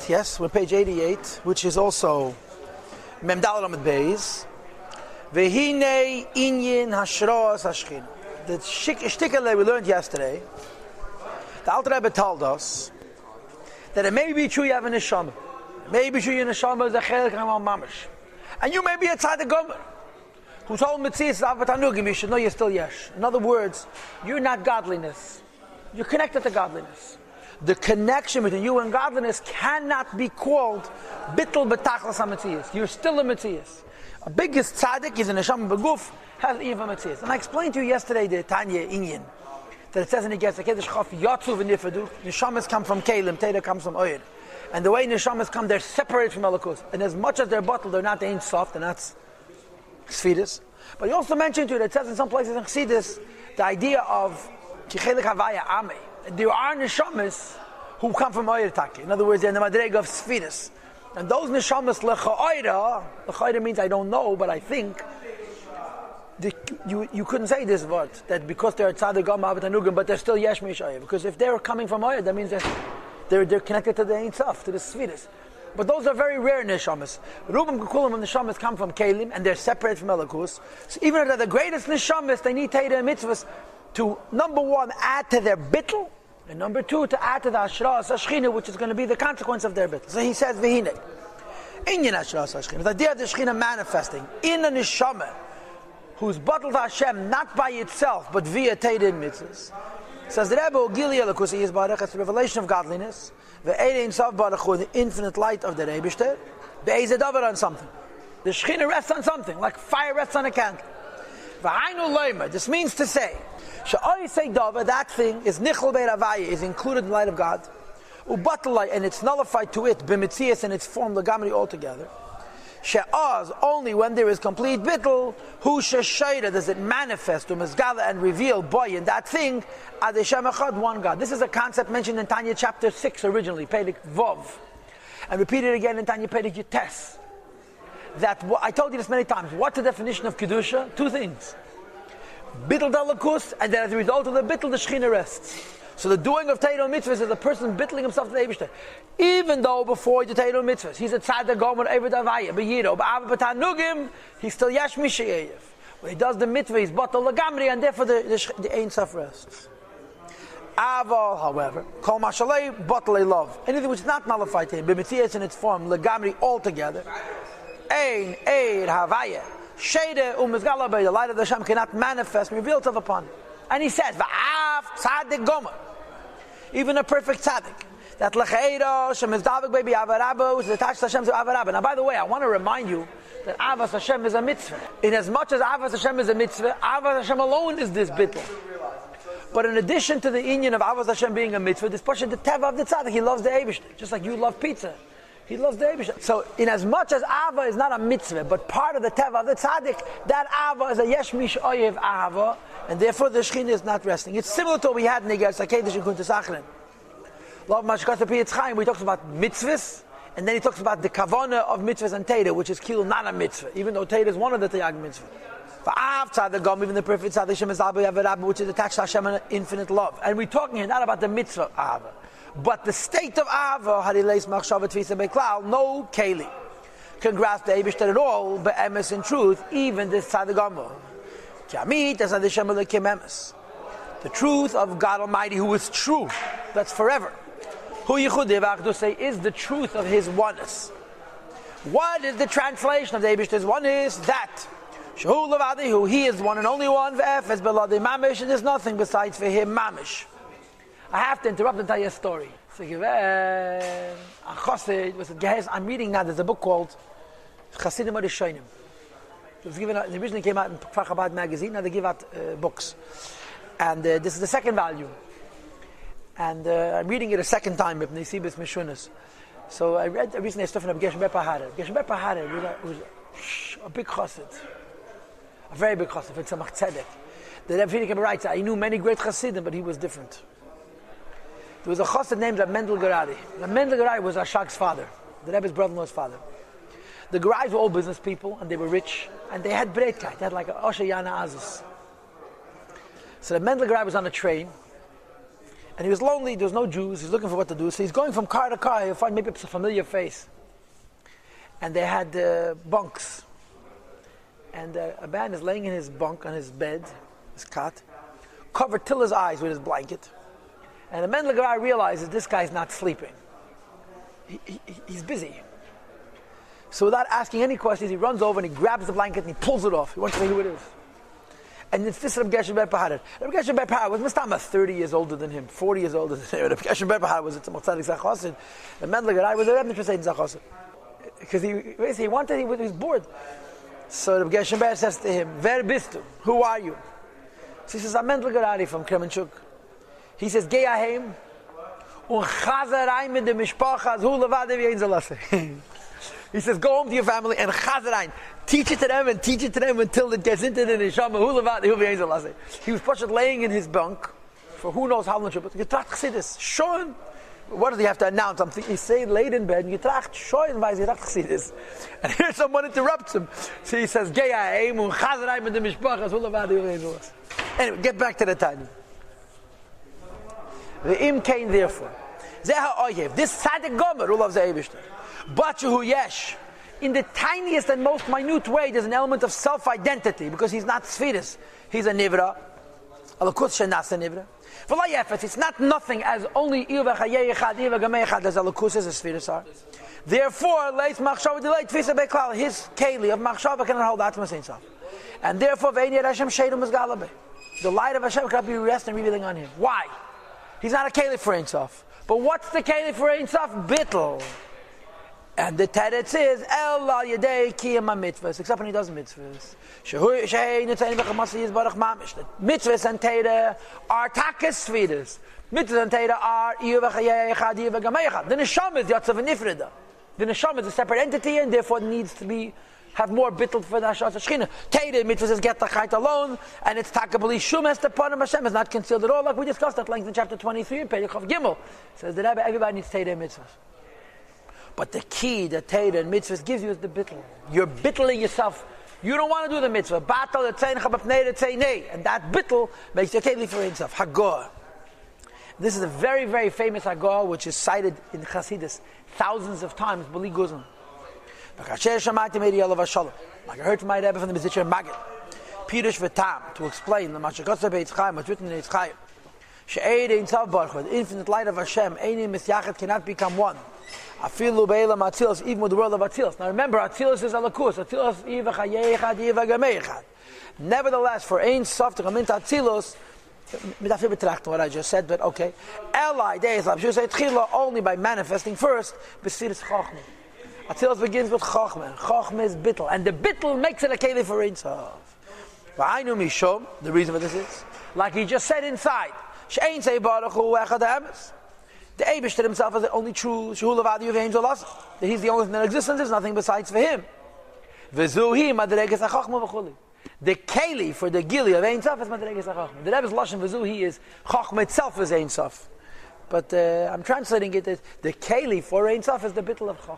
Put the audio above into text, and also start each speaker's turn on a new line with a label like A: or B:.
A: yes, we're page 88, which is also Mem Daled Amud Beis. Vehine inyin hashros hashchina. The shtickle we learned yesterday, the Alter Rebbe told us that it may be true you have a neshama. It may be true your neshama is a chelik hamal mamash. And you may be a tzaddik gomer who told Metzias Avatanugim, you should know you're still yesh. In other words, you're not godliness. You're connected to godliness. The connection between you and godliness cannot be called bittul betachlas ha-Metzias. You're still a Metzias. A biggest tzaddik is a neshama beguf, has even Metzias. And I explained to you yesterday the Tanya Inyan, that it says in the Getz, Yotsu v'nifadu, neshamas come from Kalim, Teda comes from Oyed. And the way neshamas come, they're separated from Elokus. And as much as they're bottled, they're not Ein Sof, they're not Sfidus. But he also mentioned to you that it says in some places in Chassidus, the idea of Kichelik Havaya Ame. There are neshamas who come from Oyed Taki. In other words, they're in the Madrega of Sfidus. And those neshamas lechaoira means I don't know, but I think. You couldn't say this word, that because they're tzaddik gam abatanugim, but they're still yesh mishayim. Because if they're coming from Oyed, that means they're connected to the Ein Sof, to the Sfidus. But those are very rare neshamas. Rubim Kukulim and neshamas come from Kalim, and they're separated from Elokus. So even if they're the greatest neshamas, they need Teda and mitzvahs to, number one, add to their bittul, and number two, to add to the Ashras Hashchina, which is going to be the consequence of their bittul. So he says, Vehine, Inyan Ashras Hashchina, the idea of the Shechina manifesting in a neshama who's bottled Hashem not by itself, but via Teda and mitzvahs. Says the Rebbe, Gili Elokus, he is Baruch, it's the revelation of godliness, the Ein Sof Baruch Hu, the infinite light of the Rebishter, the Eizedavar on something. The Shechina rests on something, like fire rests on a candle. V'hainu loimer, this means to say, Sha'oi say Davar, that thing is Nichol Beiravaya, is included in the light of God, Ubatalai, and it's nullified to it, B'mitzias, and it's formed Lagamri altogether. She'az, only when there is complete bittul, who she'shayra, does it manifest, umizgala, and reveal, boy, in that thing, adeshem echad, one God. This is a concept mentioned in Tanya chapter 6 originally, Perek Vov, and repeated again in Tanya Perek Yutes. That, I told you this many times, what's the definition of Kedusha? Two things. Bittul dalakus, and then as a result of the bittul, the Shechina rests. So the doing of Teda mitzvahs is the person bittling himself to the Eibishter. Even though before the Teda mitzvahs, he's a tzaddik gomer eved avaya, b'yiro, b'ava b'tanugim, he's still yesh mishayev. When he does the mitzvah, he's batal lagamri, and therefore the Ein Sof rests. Aval, however, kol mashalei, batal love. Anything which is not nullified to him, b'mitzias in its form, lagamri altogether, ein eid havaya, shede umizgala by the light of the Hashem cannot manifest, reveal itself upon him. And he says, v'av tzaddik gomer. Even a perfect tzaddik, that lecheiro shemizdavik baby avarabba, which is attached to Hashem to avarabba. Now, by the way, I want to remind you that avas Hashem is a mitzvah. In as much as avas Hashem is a mitzvah, avas Hashem alone is this bittul. But in addition to the inyan of avas Hashem being a mitzvah, this portion the teva of the tzaddik, he loves the Eibishter, just like you love pizza. He loves the Eibishter. So, in as much as ava is not a mitzvah, but part of the teva of the tzaddik, that ava is a yesh mish oyev ava, and therefore the Shechina is not resting. It's similar to what we had in the Gersa Kedesh in Kuntas Achron. Love Mashkat Piyetz Chaim, where he talks about mitzvahs, and then he talks about the kavana of mitzvahs and Teda, which is kilu not a mitzvah, even though Teda is one of the Tayag mitzvah. V'av tzaddik gom, even the perfect tzaddik Shem is Abu Yavarabba, which is attached to Hashem in infinite love. And we're talking here not about the mitzvah of ava, but the state of ava, harileis machshava tfisa beklal, no keli can grasp the Eibishter at all, but emes in truth, even this tzaddik gomor. The truth of God Almighty, who is true, that's forever. Who Yichud say is the truth of His oneness. What is the translation of the Eibishter's oneness? That Shehu Levadi, who He is one and only one. Ve'efes beladi mamish, and there's nothing besides for Him mamish. I have to interrupt and tell you a story. I'm reading now. There's a book called Chasidim Arishonim. It was given out, it originally came out in Kfar Chabad magazine, now they give out books. And this is the second volume. And I'm reading it a second time, with Nesibis Mishunas. So I read recently stuff in Geshem Bepa Harer. Geshem Bepa Harer was a big chassid. A very big chassid, for Tzemach Tzedek. The Rebbe Frierdiker writes, I knew many great chassidim, but he was different. There was a chassid named Reb Mendel Gerari. Reb Mendel Gerari was Ashag's father, the Rebbe's brother-in-law's father. The Gerais were all business people, and they were rich, and they had breitkeit. They had like a Osher Yana Azus. So the Mendel Gerai was on a train, And he was lonely, there was no Jews, he's looking for what to do, so he's going from car to car, he'll find maybe a familiar face. And they had bunks. And a man is laying in his bunk, on his bed, his cot, covered till his eyes with his blanket. And the Mendel guy realizes this guy's not sleeping. He's busy. So without asking any questions, he runs over and he grabs the blanket and he pulls it off. He wants to see who it is. And it's this Reb Geshem Ben Pahad. Reb Geshem Ben Pahad was Mistama 30 years older than him, 40 years older than him. Reb Geshem Ben Pahad was a Tzaddik Zachosid. The Mendel guy was a Rebbe Tzadik Zachosid. Because he was bored. So Reb Geshem Ben says to him, Wer bist du? Who are you? So he says, I'm Mendel Garari from Kremenchuk. He says, Geh aheim und chazer rein mit dem Mishpacha zu levade wie ein Zelasse. He says, go home to your family and chazer rein. Teach it to them and teach it to them until it gets into the neshama. Hu levade hu wie ein Zelasse. He was pushed laying in his bunk for who knows how long. But getracht chassidus. Schon. What does he have to announce? I'm thinking, he's saying laid in bed, getracht schon weil getracht chassidus. And here someone interrupts him. So he says, Geh aheim und chazer rein mit dem Mishpacha zu levade hu wie ein Zelasse. Anyway, get back to the Tanya. The im came therefore. This tzaddik gomer who loves the Eibishter. Bachuhu yesh. In the tiniest and most minute way, there's an element of self-identity because he's not Sfiris. He's a nivra. Alakus shenas a nivra. It's not nothing as only Iva Chaye Echad, Iva Gamei Echad, as Alakus is a Sfiris are. Therefore, leis machshava delay tfisa beklal. His keli of machshava cannot hold atmas himself. And therefore, ve'nei Hashem sheidu mizgalabe. The light of Hashem cannot be rest and revealing on him. Why? He's not a caliph for Ein Sof. But what's the caliph for Ein Sof? Bittel. And the teretz is, El al yedei kiyam mitzvahs, except when he does mitzvahs. Shehu netzayim v'chamasi yizbarach mamish. Mitzvahs and teira are takas svidas. Mitzvahs and teira are iyu v'chayei echad, iyu v'gamei echad. The neshama is yatzav v'nifrida. The neshama is a separate entity and therefore needs to have more bittul for the Hashat Shechina. Teira mitzvahs is get tachait alone, and it's takabali shumes the part of Hashem is not concealed at all, like we discussed at length in chapter 23 in Perikov Gimel. Says the Rebbe, everybody needs Teira mitzvahs. But the key that Teira and mitzvahs gives you is the bittul. You're bittling yourself. You don't want to do the mitzvah. Batal etzei chabapnei etzei nei, and that bittul makes you keli for himself. Hagor. This is a very, very famous Hagor which is cited in Chassidus thousands of times. B'li guzman. Like I heard from my Rebbe from the Mizitcher Maggid, Pirush v'tam, to explain the Mashakotza Beitz Chaim, what's written in Eitz Chaim. She'ed ein Tzav Baruch Hu, the infinite light of Hashem, Einim Misyachet cannot become one. Afilu be'elam Atzilus, even with the world of Atzilus. Now remember, Atzilus is Alakus. Atzilus Iva Chayei Echad, Iva Gamei Echad. Nevertheless, for Ein Sof to come into Atzilus, midafir betrachten what I just said, but okay. Elai Deis Labshu say Tchila only by manifesting first, B'Siris Chochmah. Atzilus begins with Chochmah. Chochmah is bittul. And the bittul makes it a keli for Ein Sof. V'ainu mishom, the reason for this is, like he just said inside, She'ein sei baruch hu echad ha'emes. The Eibishter himself is the only true Shehu levadi of Ein Zolas. That he's the only thing in existence, there's nothing besides for him. V'zuhi madreges ha'chochmah v'chuli. The keli for the gili of Ein Sof is madreges ha'chochmah. The Rebbe's lashon v'zuhi is Chochmah itself is Ein Sof. But I'm translating it as the keli for Ein Sof is the bittul of Chochmah.